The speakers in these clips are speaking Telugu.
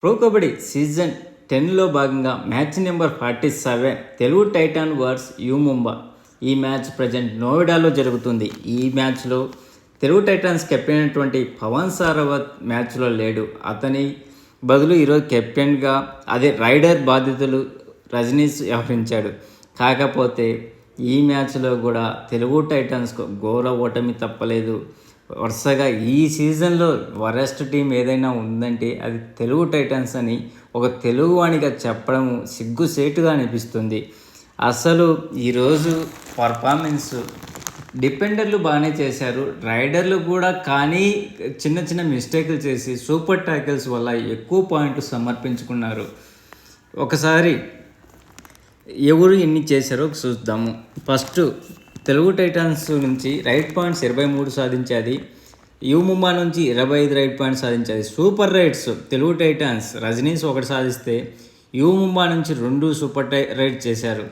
ప్రో కబడ్డీ సీజన్ 10లో భాగంగా match number 47 Telugu titan versus U Mumba. ఈ మ్యాచ్ ప్రజెంట్ నోయిడాలో జరుగుతుంది. ఈ మ్యాచ్లో తెలుగు టైటాన్స్ కెప్టెన్ అయినటువంటి పవన్ సారవత్ మ్యాచ్లో లేడు. అతని బదులు ఈరోజు కెప్టెన్గా రైడర్ బాధ్యతలు రజనీష్ వ్యవహరించాడు. కాకపోతే ఈ మ్యాచ్లో కూడా తెలుగు టైటాన్స్కు ఘోర ఓటమి తప్పలేదు. వరుసగా ఈ సీజన్లో వరెస్ట్ టీం ఏదైనా ఉందంటే అది తెలుగు టైటన్స్ అని ఒక తెలుగువాణిగా చెప్పడం సిగ్గుసేటుగా అనిపిస్తుంది. అసలు ఈరోజు పర్ఫార్మెన్స్ డిఫెండర్లు బాగానే చేశారు, రైడర్లు కూడా, కానీ చిన్న చిన్న మిస్టేక్లు చేసి సూపర్ టాకిల్స్ వల్ల ఎక్కువ పాయింట్లు సమర్పించుకున్నారు. ఒకసారి ఎవరు ఎన్ని చేశారో చూద్దాము. ఫస్ట్ తెలుగు టైటాన్స్ నుంచి రైట్ పాయింట్స్ 23 సాధించేది. యూ ముంబా నుంచి 25 రైట్ పాయింట్స్ సాధించేది. Super raids Telugu Titans Rajneesh 1 సాధిస్తే యూ ముంబా నుంచి 2 సూపర్ రైట్ చేశారు.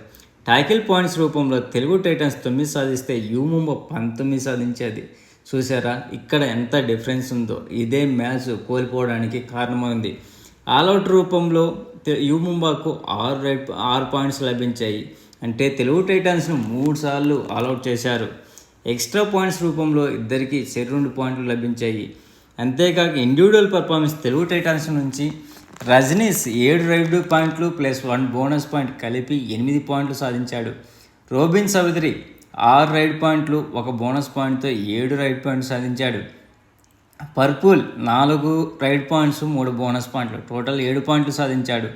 టాకిల్ పాయింట్స్ రూపంలో తెలుగు టైటాన్స్ 9 సాధిస్తే యూ ముంబా 19 సాధించేది. చూసారా ఇక్కడ ఎంత డిఫరెన్స్ ఉందో. ఇదే మ్యాచ్ కోల్పోవడానికి కారణమైంది. ఆల్అవుట్ రూపంలో యూ ముంబాకు 6 పాయింట్స్ లభించాయి. అంటే తెలుగు టైటాన్స్ను 3 సార్లు ఆల్అవుట్ చేశారు. ఎక్స్ట్రా పాయింట్స్ రూపంలో ఇద్దరికి 2 పాయింట్లు లభించాయి. అంతేకాక ఇండివిజువల్ పర్ఫార్మెన్స్ తెలుగు టైటాన్స్ నుంచి రజనీష్ 7 రైడ్ పాయింట్లు ప్లస్ 1 బోనస్ పాయింట్ కలిపి 8 పాయింట్లు సాధించాడు. రోబిన్ చౌదరి 6 రైడ్ పాయింట్లు 1 బోనస్ పాయింట్తో 7 రైడ్ పాయింట్లు సాధించాడు. పర్పుల్ 4 రైడ్ పాయింట్స్ 3 బోనస్ పాయింట్లు టోటల్ 7 పాయింట్లు సాధించాడు.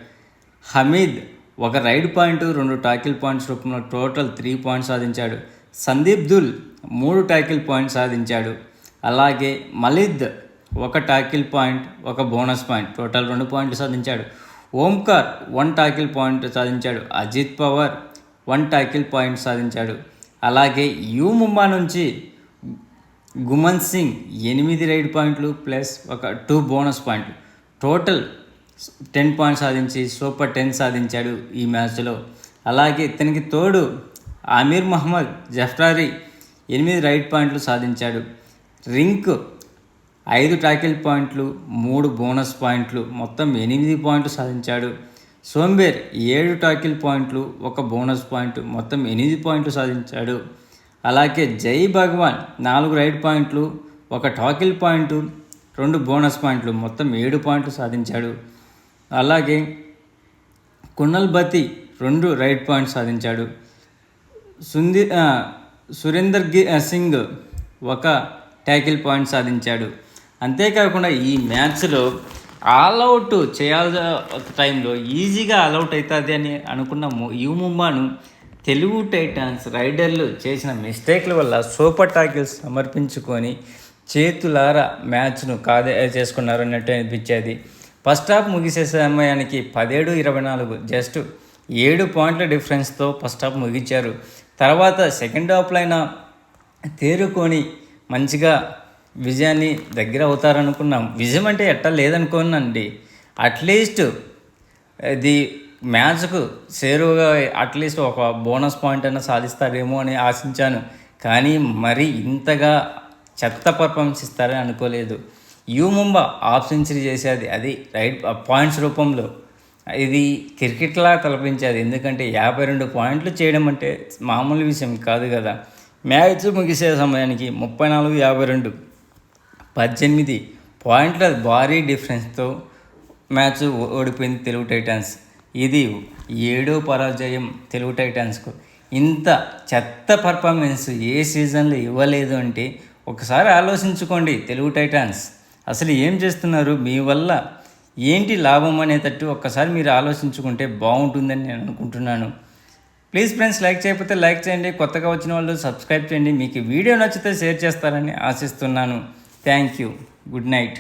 Hameed 1 raid point 2 tackle points రూపంలో టోటల్ 3 పాయింట్స్ సాధించాడు. సందీప్ దుల్ 3 టాకిల్ పాయింట్స్ సాధించాడు. అలాగే మలిద్ 1 tackle point 1 bonus point total 2 పాయింట్లు సాధించాడు. ఓంకార్ 1 టాకిల్ పాయింట్ సాధించాడు. అజిత్ పవార్ 1 టాకిల్ పాయింట్ సాధించాడు. అలాగే యూ ముంబా నుంచి గుమన్ సింగ్ 8 రైడ్ పాయింట్లు ప్లస్ 2 బోనస్ పాయింట్లు టోటల్ 10 పాయింట్స్ సాధించి సూపర్ 10 సాధించాడు ఈ మ్యాచ్లో. అలాగే ఇతనికి తోడు ఆమీర్ మహమ్మద్ జఫ్రారీ 8 రైడ్ పాయింట్లు సాధించాడు. రింక్ 5 టాకిల్ పాయింట్లు 3 బోనస్ పాయింట్లు మొత్తం 8 పాయింట్లు సాధించాడు. సోంబేర్ 7 టాకిల్ పాయింట్లు 1 బోనస్ పాయింట్ మొత్తం 8 పాయింట్లు సాధించాడు. అలాగే జై భగవాన్ 4 రైడ్ పాయింట్లు 1 టాకిల్ పాయింట్ 2 బోనస్ పాయింట్లు మొత్తం 7 పాయింట్లు సాధించాడు. అలాగే కున్నల్ బతి 2 రైడ్ పాయింట్స్ సాధించాడు. సురేందర్ సింగ్ 1 టాకిల్ పాయింట్ సాధించాడు. అంతేకాకుండా ఈ మ్యాచ్లో ఆల్అవుట్ చేయాల్సిన టైంలో ఈజీగా ఆల్అవుట్ అవుతుంది అని అనుకున్నాము. యూ ముంబాను తెలుగు టైటాన్స్ రైడర్లు చేసిన మిస్టేక్ల వల్ల సూపర్ టాకిల్స్ సమర్పించుకొని చేతులారా మ్యాచ్ను చేసుకున్నారు అన్నట్టు అనిపించేది. ఫస్ట్ హాఫ్ ముగిసే సమయానికి 17-24 జస్ట్ 7 పాయింట్ల డిఫరెన్స్తో ఫస్ట్ హాఫ్ ముగించారు. తర్వాత సెకండ్ హాఫ్లో అయినా తేరుకొని మంచిగా విజయాన్ని దగ్గర అవుతారనుకున్నాం. విజయం అంటే ఎట్టా లేదనుకోనండి, అట్లీస్ట్ ఇది మ్యాచ్కు చేరువగా అట్లీస్ట్ 1 బోనస్ పాయింట్ అయినా సాధిస్తారేమో అని ఆశించాను. కానీ మరీ ఇంతగా చెత్త పర్ఫార్మెన్స్ ఇస్తారని అనుకోలేదు. యూ ముంబా హాఫ్ సెంచరీ చేసేది అది రైట్ పాయింట్స్ రూపంలో. ఇది క్రికెట్లా తలపించేది. ఎందుకంటే 52 పాయింట్లు చేయడం అంటే మామూలు విషయం కాదు కదా. మ్యాచ్ ముగిసే సమయానికి 34-52 18 పాయింట్ల భారీ డిఫరెన్స్తో మ్యాచ్ ఓడిపోయింది తెలుగు టైటాన్స్. ఇది 7వ పరాజయం తెలుగు టైటాన్స్కు. ఇంత చెత్త పర్ఫార్మెన్స్ ఏ సీజన్లో ఇవ్వలేదు అంటే ఒకసారి ఆలోచించుకోండి. తెలుగు టైటాన్స్ అసలు ఏం చేస్తున్నారు, మీ వల్ల ఏంటి లాభం అనేటట్టు ఒక్కసారి మీరు ఆలోచించుకుంటే బాగుంటుందని నేను అనుకుంటున్నాను. ప్లీజ్ ఫ్రెండ్స్, లైక్ చేయకపోతే లైక్ చేయండి, కొత్తగా వచ్చిన వాళ్ళు సబ్స్క్రైబ్ చేయండి. మీకు వీడియో నచ్చితే షేర్ చేస్తారని ఆశిస్తున్నాను. Thank you. Good night.